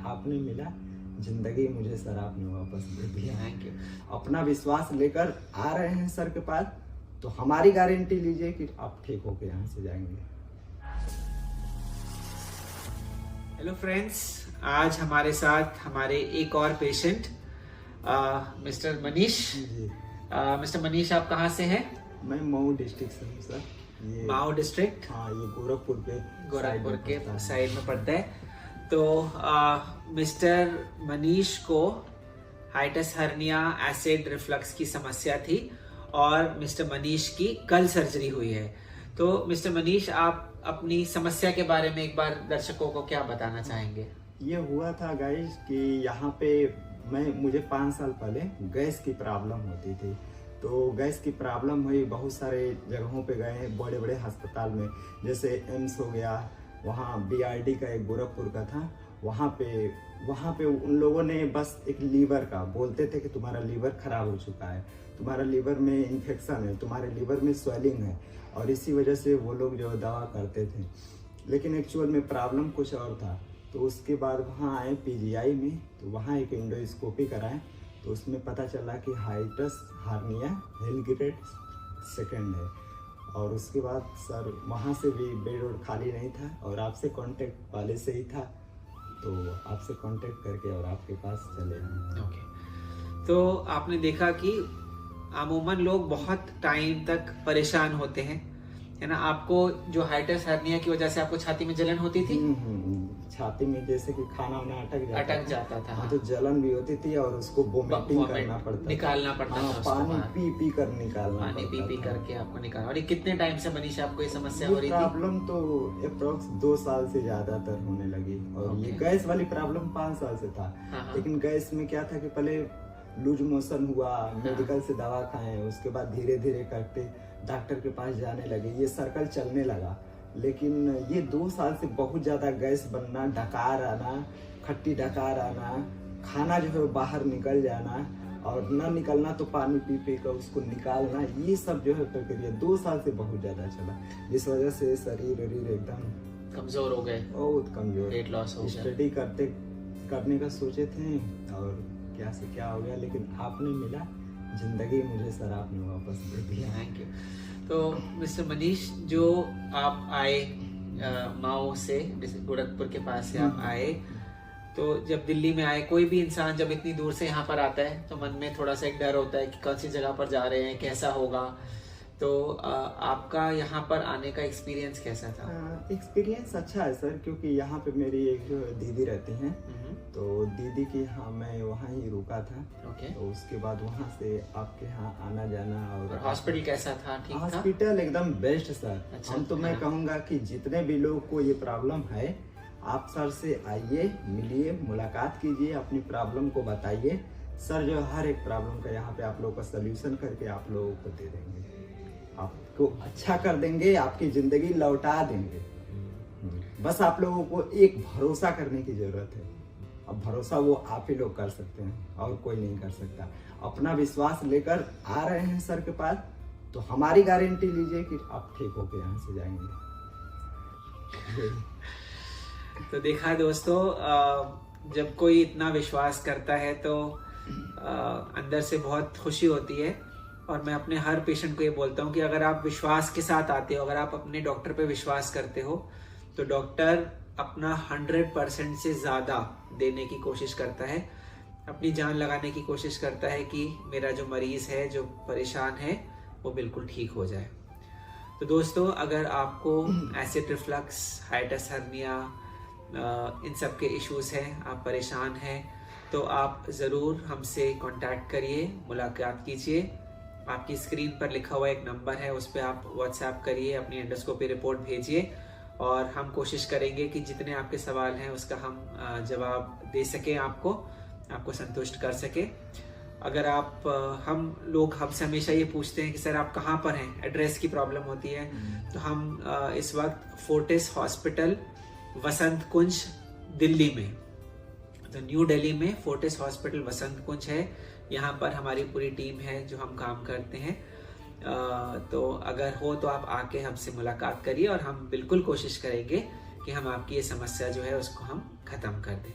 आपने मिला, जिंदगी मुझे सर आपने वापस दे दिया। Thank you. अपना विश्वास लेकर आ रहे हैं सर के पास, तो हमारी गारंटी लीजिए कि आप ठीक होकर यहाँ से जाएंगे। हेलो फ्रेंड्स, आज हमारे साथ हमारे एक और पेशेंट मिस्टर मनीष। जी, मिस्टर मनीष, आप कहाँ से हैं? मैं मऊ डिस्ट्रिक्ट से हूँ सर। ये मऊ डिस्ट्रिक्ट, हाँ, ये गोरखपुर के साइड में पड़ता है। तो मिस्टर मनीष को हाइटस हर्निया, एसिड रिफ्लक्स की समस्या थी और मिस्टर मनीष की कल सर्जरी हुई है। तो मिस्टर मनीष, आप अपनी समस्या के बारे में एक बार दर्शकों को क्या बताना चाहेंगे? ये हुआ था गाइस कि यहाँ पे मुझे 5 साल पहले गैस की प्रॉब्लम होती थी। तो गैस की प्रॉब्लम हुई, बहुत सारे जगहों पे गए, बड़े बड़े अस्पताल में, जैसे एम्स हो गया, वहाँ BRD का एक गोरखपुर का था, वहाँ पे उन लोगों ने बस एक लीवर का बोलते थे कि तुम्हारा लीवर खराब हो चुका है, तुम्हारा लीवर में इन्फेक्शन है, तुम्हारे लीवर में स्वेलिंग है, और इसी वजह से वो लोग जो दवा करते थे। लेकिन एक्चुअल में प्रॉब्लम कुछ और था। तो उसके बाद वहाँ आए PGI में, तो वहाँ एक एंडोस्कोपी कराएं, तो उसमें पता चला कि हाइटस हर्निया हेल ग्रेड 2 है। और उसके बाद सर वहाँ से भी बेड और खाली नहीं था, और आपसे कांटेक्ट पहले से ही था, तो आपसे कांटेक्ट करके और आपके पास चले आए। ओके। तो आपने देखा कि अमूमन लोग बहुत टाइम तक परेशान होते हैं, है ना? आपको जो हाइटस हर्निया की वजह से आपको छाती में जलन होती थी? छाती में जैसे कि खाना वाना अटक जाता था। हाँ, तो जलन भी होती थी और उसको वोमिटिंग करना पड़ता, निकालना पड़ता था। पानी पी कर निकालना, पानी पी करके आपको निकालना। और ये कितने टाइम से मनीष आपको ये समस्या हो रही थी? प्रॉब्लम तो अप्रोक्स 2 साल से ज्यादातर होने लगी। और ये गैस वाली प्रॉब्लम 5 साल से था। लेकिन गैस में क्या था कि पहले लूज मोशन हुआ, मेडिकल से दवा खाए, उसके बाद धीरे धीरे करते डॉक्टर के पास जाने लगे, ये सर्कल चलने लगा। लेकिन ये 2 साल से बहुत ज्यादा गैस बनना, डकार आना, खट्टी डकार आना, खाना जो है बाहर निकल जाना, और न निकलना तो पानी पी कर उसको निकालना, ये सब जो है प्रक्रिया 2 साल से बहुत ज्यादा चला, जिस वजह से शरीर एकदम कमजोर हो गए, बहुत कमजोर, वेट लॉस हो गया। स्टडी करने का सोचे थे और क्या से क्या हो गया, लेकिन आपने मिला, जिंदगी मुझे सर आपने वापस दे दिया। Thank you. तो मिस्टर मनीष, जो आप आए मऊ से, गोरखपुर के पास से आप आए, तो जब दिल्ली में आए, कोई भी इंसान जब इतनी दूर से यहाँ पर आता है तो मन में थोड़ा सा एक डर होता है कि कौन सी जगह पर जा रहे हैं, कैसा होगा। तो आपका यहाँ पर आने का एक्सपीरियंस कैसा था? एक्सपीरियंस अच्छा है सर, क्योंकि यहाँ पे मेरी एक जो दीदी रहती हैं, तो दीदी के यहाँ मैं वहाँ ही रुका था। ओके। तो उसके बाद वहाँ से आपके यहाँ आना जाना। और हॉस्पिटल कैसा था? ठीक था? हॉस्पिटल एकदम बेस्ट सर। अच्छा, हम तो मैं कहूँगा कि जितने भी लोगों को ये प्रॉब्लम है, आप सर से आइए, मिलिए, मुलाकात कीजिए, अपनी प्रॉब्लम को बताइए। सर जो हर एक प्रॉब्लम का यहाँ पे आप लोगों का सोल्यूशन करके आप लोगों को दे देंगे, आपको अच्छा कर देंगे, आपकी जिंदगी लौटा देंगे। बस आप लोगों को एक भरोसा करने की जरूरत है। अब भरोसा वो आप ही लोग कर सकते हैं, और कोई नहीं कर सकता। अपना विश्वास लेकर आ रहे हैं सर के पास, तो हमारी गारंटी लीजिए कि आप ठीक होकर यहाँ से जाएंगे। तो देखा दोस्तों, जब कोई इतना विश्वास करता है तो अंदर से बहुत खुशी होती है। और मैं अपने हर पेशेंट को ये बोलता हूँ कि अगर आप विश्वास के साथ आते हो, अगर आप अपने डॉक्टर पे विश्वास करते हो, तो डॉक्टर अपना 100% से ज़्यादा देने की कोशिश करता है, अपनी जान लगाने की कोशिश करता है कि मेरा जो मरीज़ है, जो परेशान है, वो बिल्कुल ठीक हो जाए। तो दोस्तों, अगर आपको एसिड रिफ्लक्स, हाइटस हर्निया, इन सब के इश्यूज़ हैं, आप परेशान हैं, तो आप ज़रूर हमसे कांटेक्ट करिए, मुलाकात कीजिए। आपकी स्क्रीन पर लिखा हुआ एक नंबर है, उस पर आप व्हाट्सएप करिए, अपनी एंडोस्कोपी रिपोर्ट भेजिए, और हम कोशिश करेंगे कि जितने आपके सवाल हैं उसका हम जवाब दे सकें, आपको संतुष्ट कर सके। अगर आप हमसे हमेशा ये पूछते हैं कि सर आप कहाँ पर हैं, एड्रेस की प्रॉब्लम होती है, तो हम इस वक्त फोर्टिस हॉस्पिटल, वसंत कुंज, दिल्ली में, तो न्यू दिल्ली में फोर्टिस हॉस्पिटल वसंत कुंज है। यहाँ पर हमारी पूरी टीम है जो हम काम करते हैं। तो अगर हो तो आप आके हमसे मुलाकात करिए, और हम बिल्कुल कोशिश करेंगे कि हम आपकी ये समस्या जो है उसको हम ख़त्म कर दें।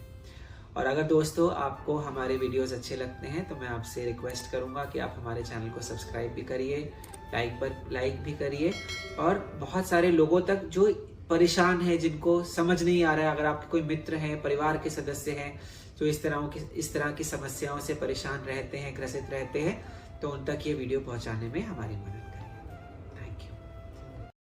और अगर दोस्तों आपको हमारे वीडियोस अच्छे लगते हैं तो मैं आपसे रिक्वेस्ट करूंगा कि आप हमारे चैनल को सब्सक्राइब भी करिए, लाइक भी करिए, और बहुत सारे लोगों तक जो परेशान है, जिनको समझ नहीं आ रहा है, अगर आपके कोई मित्र हैं, परिवार के सदस्य हैं जो इस तरह की समस्याओं से परेशान रहते हैं, ग्रसित रहते हैं, तो उन तक ये वीडियो पहुंचाने में हमारी मदद